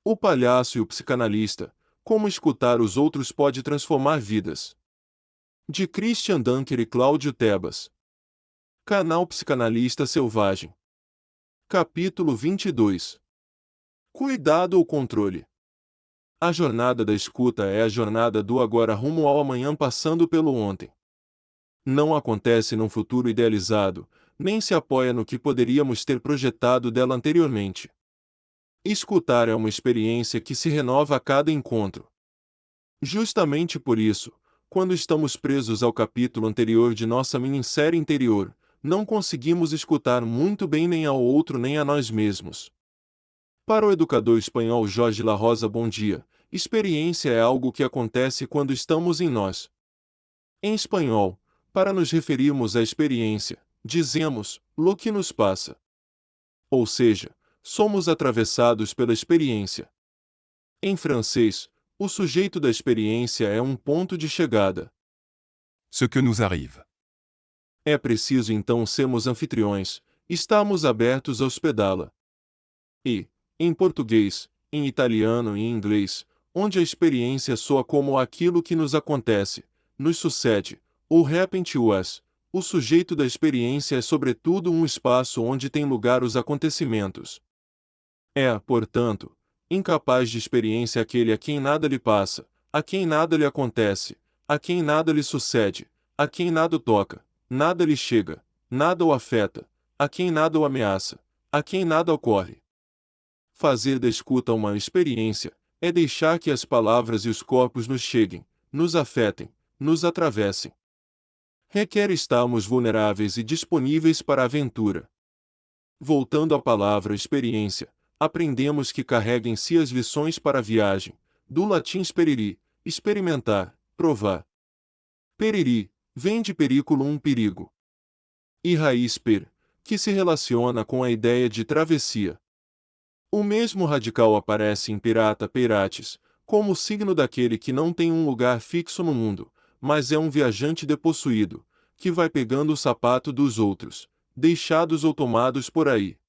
O palhaço e o psicanalista, como escutar os outros pode transformar vidas. De Christian Dunker e Cláudio Tebas. Canal Psicanalista Selvagem. Capítulo 22. Cuidado ou controle. A jornada da escuta é a jornada do agora rumo ao amanhã passando pelo ontem. Não acontece num futuro idealizado, nem se apoia no que poderíamos ter projetado dela anteriormente. Escutar é uma experiência que se renova a cada encontro. Justamente por isso, quando estamos presos ao capítulo anterior de nossa minissérie interior, não conseguimos escutar muito bem nem ao outro nem a nós mesmos. Para o educador espanhol Jorge La Rosa Bondia, experiência é algo que acontece quando estamos em nós. Em espanhol, para nos referirmos à experiência, dizemos, lo que nos passa. Ou seja, somos atravessados pela experiência. Em francês, o sujeito da experiência é um ponto de chegada. Ce que nous arrive. É preciso então sermos anfitriões, estarmos abertos a hospedá-la. E, em português, em italiano e em inglês, onde a experiência soa como aquilo que nos acontece, nos sucede, ou happen to us, o sujeito da experiência é sobretudo um espaço onde têm lugar os acontecimentos. É, portanto, incapaz de experiência aquele a quem nada lhe passa, a quem nada lhe acontece, a quem nada lhe sucede, a quem nada o toca, nada lhe chega, nada o afeta, a quem nada o ameaça, a quem nada ocorre. Fazer da escuta uma experiência é deixar que as palavras e os corpos nos cheguem, nos afetem, nos atravessem. Requer estarmos vulneráveis e disponíveis para a aventura. Voltando à palavra experiência, aprendemos que carrega em si as lições para a viagem, do latim speriri, experimentar, provar. Periri, vem de periculo um perigo. E raiz per, que se relaciona com a ideia de travessia. O mesmo radical aparece em pirata peirates, como o signo daquele que não tem um lugar fixo no mundo, mas é um viajante depossuído, que vai pegando o sapato dos outros, deixados ou tomados por aí.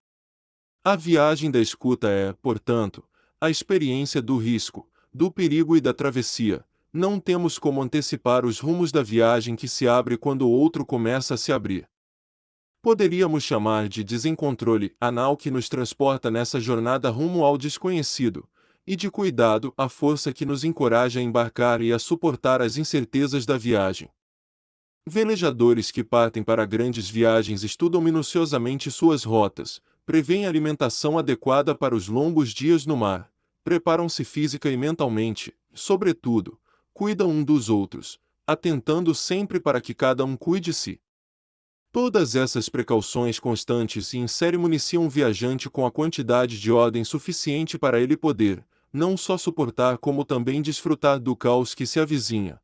A viagem da escuta é, portanto, a experiência do risco, do perigo e da travessia. Não temos como antecipar os rumos da viagem que se abre quando o outro começa a se abrir. Poderíamos chamar de desencontrole a nau que nos transporta nessa jornada rumo ao desconhecido, e de cuidado a força que nos encoraja a embarcar e a suportar as incertezas da viagem. Velejadores que partem para grandes viagens estudam minuciosamente suas rotas, prevêem alimentação adequada para os longos dias no mar, preparam-se física e mentalmente, sobretudo, cuidam um dos outros, atentando sempre para que cada um cuide de si. Todas essas precauções constantes municiam um viajante com a quantidade de ordem suficiente para ele poder, não só suportar como também desfrutar do caos que se avizinha.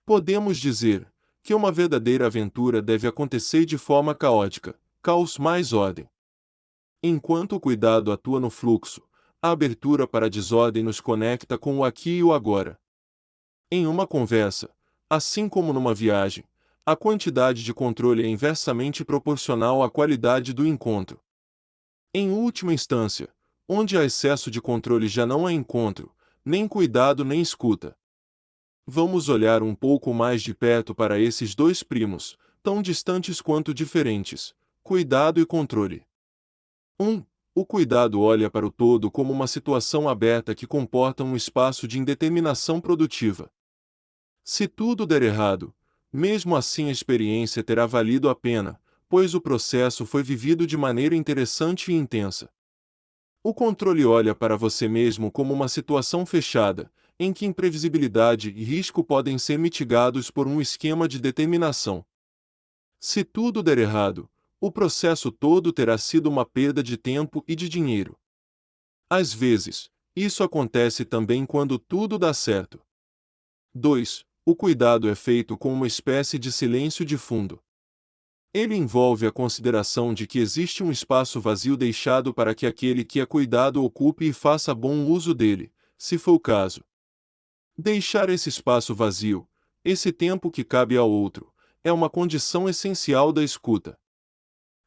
Podemos dizer que uma verdadeira aventura deve acontecer de forma caótica, caos mais ordem. Enquanto o cuidado atua no fluxo, a abertura para a desordem nos conecta com o aqui e o agora. Em uma conversa, assim como numa viagem, a quantidade de controle é inversamente proporcional à qualidade do encontro. Em última instância, onde há excesso de controle já não há encontro, nem cuidado nem escuta. Vamos olhar um pouco mais de perto para esses dois primos, tão distantes quanto diferentes: cuidado e controle. 1. O cuidado olha para o todo como uma situação aberta que comporta um espaço de indeterminação produtiva. Se tudo der errado, mesmo assim a experiência terá valido a pena, pois o processo foi vivido de maneira interessante e intensa. O controle olha para você mesmo como uma situação fechada, em que imprevisibilidade e risco podem ser mitigados por um esquema de determinação. Se tudo der errado, o processo todo terá sido uma perda de tempo e de dinheiro. Às vezes, isso acontece também quando tudo dá certo. 2. O cuidado é feito com uma espécie de silêncio de fundo. Ele envolve a consideração de que existe um espaço vazio deixado para que aquele que é cuidado ocupe e faça bom uso dele, se for o caso. Deixar esse espaço vazio, esse tempo que cabe ao outro, é uma condição essencial da escuta.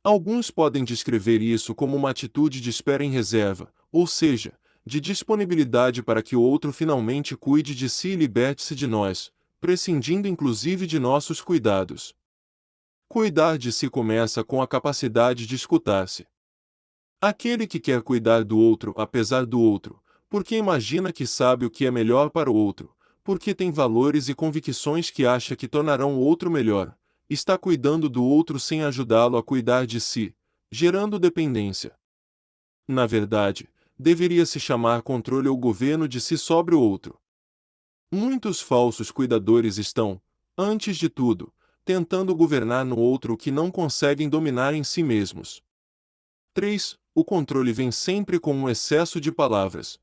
Alguns podem descrever isso como uma atitude de espera em reserva, ou seja, de disponibilidade para que o outro finalmente cuide de si e liberte-se de nós, prescindindo inclusive de nossos cuidados. Cuidar de si começa com a capacidade de escutar-se. Aquele que quer cuidar do outro apesar do outro, porque imagina que sabe o que é melhor para o outro, porque tem valores e convicções que acha que tornarão o outro melhor, está cuidando do outro sem ajudá-lo a cuidar de si, gerando dependência. Na verdade, deveria se chamar controle ou governo de si sobre o outro. Muitos falsos cuidadores estão, antes de tudo, tentando governar no outro o que não conseguem dominar em si mesmos. 3. O controle vem sempre com um excesso de palavras.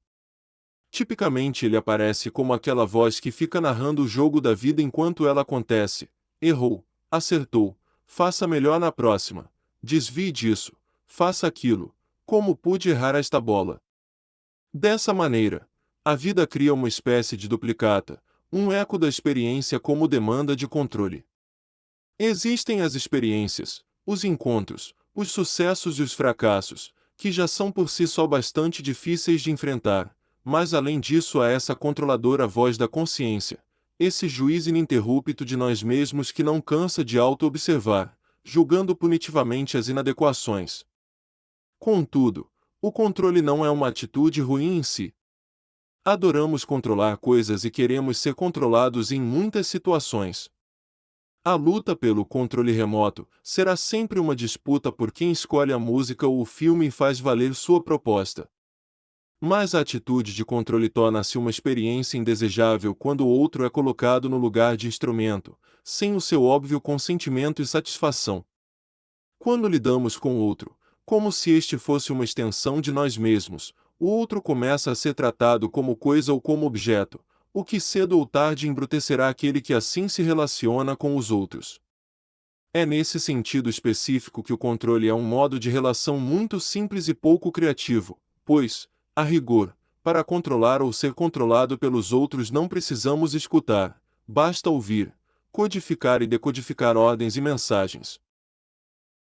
Tipicamente ele aparece como aquela voz que fica narrando o jogo da vida enquanto ela acontece. Errou, acertou, faça melhor na próxima, desvie disso, faça aquilo, como pude errar esta bola? Dessa maneira, a vida cria uma espécie de duplicata, um eco da experiência como demanda de controle. Existem as experiências, os encontros, os sucessos e os fracassos, que já são por si só bastante difíceis de enfrentar, mas além disso há essa controladora voz da consciência, esse juiz ininterrupto de nós mesmos que não cansa de auto-observar, julgando punitivamente as inadequações. Contudo, o controle não é uma atitude ruim em si. Adoramos controlar coisas e queremos ser controlados em muitas situações. A luta pelo controle remoto será sempre uma disputa por quem escolhe a música ou o filme e faz valer sua proposta. Mas a atitude de controle torna-se uma experiência indesejável quando o outro é colocado no lugar de instrumento, sem o seu óbvio consentimento e satisfação. Quando lidamos com o outro, como se este fosse uma extensão de nós mesmos, o outro começa a ser tratado como coisa ou como objeto, o que cedo ou tarde embrutecerá aquele que assim se relaciona com os outros. É nesse sentido específico que o controle é um modo de relação muito simples e pouco criativo, pois, a rigor, para controlar ou ser controlado pelos outros não precisamos escutar, basta ouvir, codificar e decodificar ordens e mensagens.